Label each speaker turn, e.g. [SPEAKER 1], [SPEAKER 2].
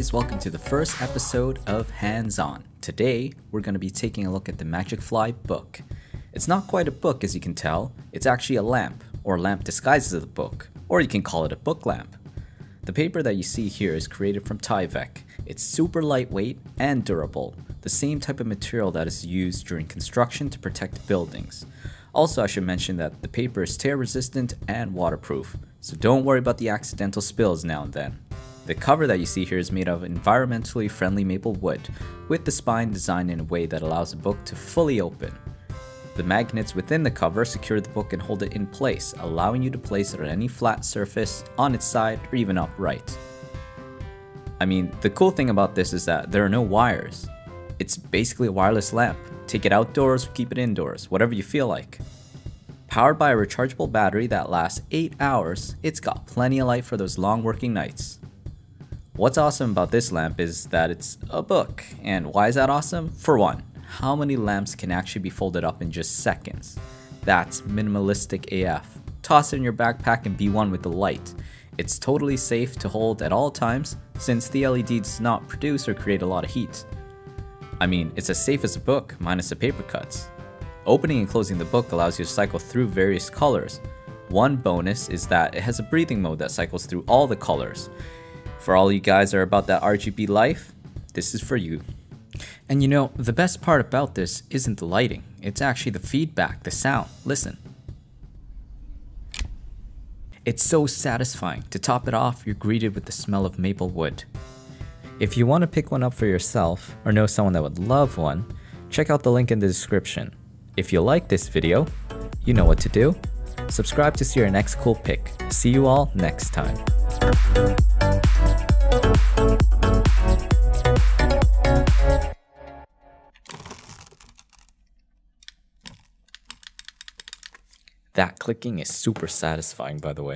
[SPEAKER 1] guys, welcome to the first episode of Hands On. Today, we're going to be taking a look at the Magicfly book. It's not quite a book as you can tell, it's actually a lamp, or lamp disguised as a book, or you can call it a book lamp. The paper that you see here is created from Tyvek. It's super lightweight and durable, the same type of material that is used during construction to protect buildings. Also, I should mention that the paper is tear resistant and waterproof, so don't worry about the accidental spills now and then. The cover that you see here is made of environmentally friendly maple wood, with the spine designed in a way that allows the book to fully open. The magnets within the cover secure the book and hold it in place, allowing you to place it on any flat surface, on its side, or even upright. I mean, the cool thing about this is that there are no wires. It's basically a wireless lamp. Take it outdoors or keep it indoors, whatever you feel like. Powered by a rechargeable battery that lasts 8 hours, it's got plenty of light for those long working nights. What's awesome about this lamp is that it's a book. And why is that awesome? For one, how many lamps can actually be folded up in just seconds? That's minimalistic AF. Toss it in your backpack and be one with the light. It's totally safe to hold at all times since the LED does not produce or create a lot of heat. I mean, it's as safe as a book, minus the paper cuts. Opening and closing the book allows you to cycle through various colors. One bonus is that it has a breathing mode that cycles through all the colors. For all you guys that are about that RGB life, this is for you. And you know, the best part about this isn't the lighting, it's actually the feedback, the sound. Listen. It's so satisfying. To top it off, you're greeted with the smell of maple wood. If you want to pick one up for yourself, or know someone that would love one, check out the link in the description. If you like this video, you know what to do. Subscribe to see our next cool pick. See you all next time. That clicking is super satisfying, by the way.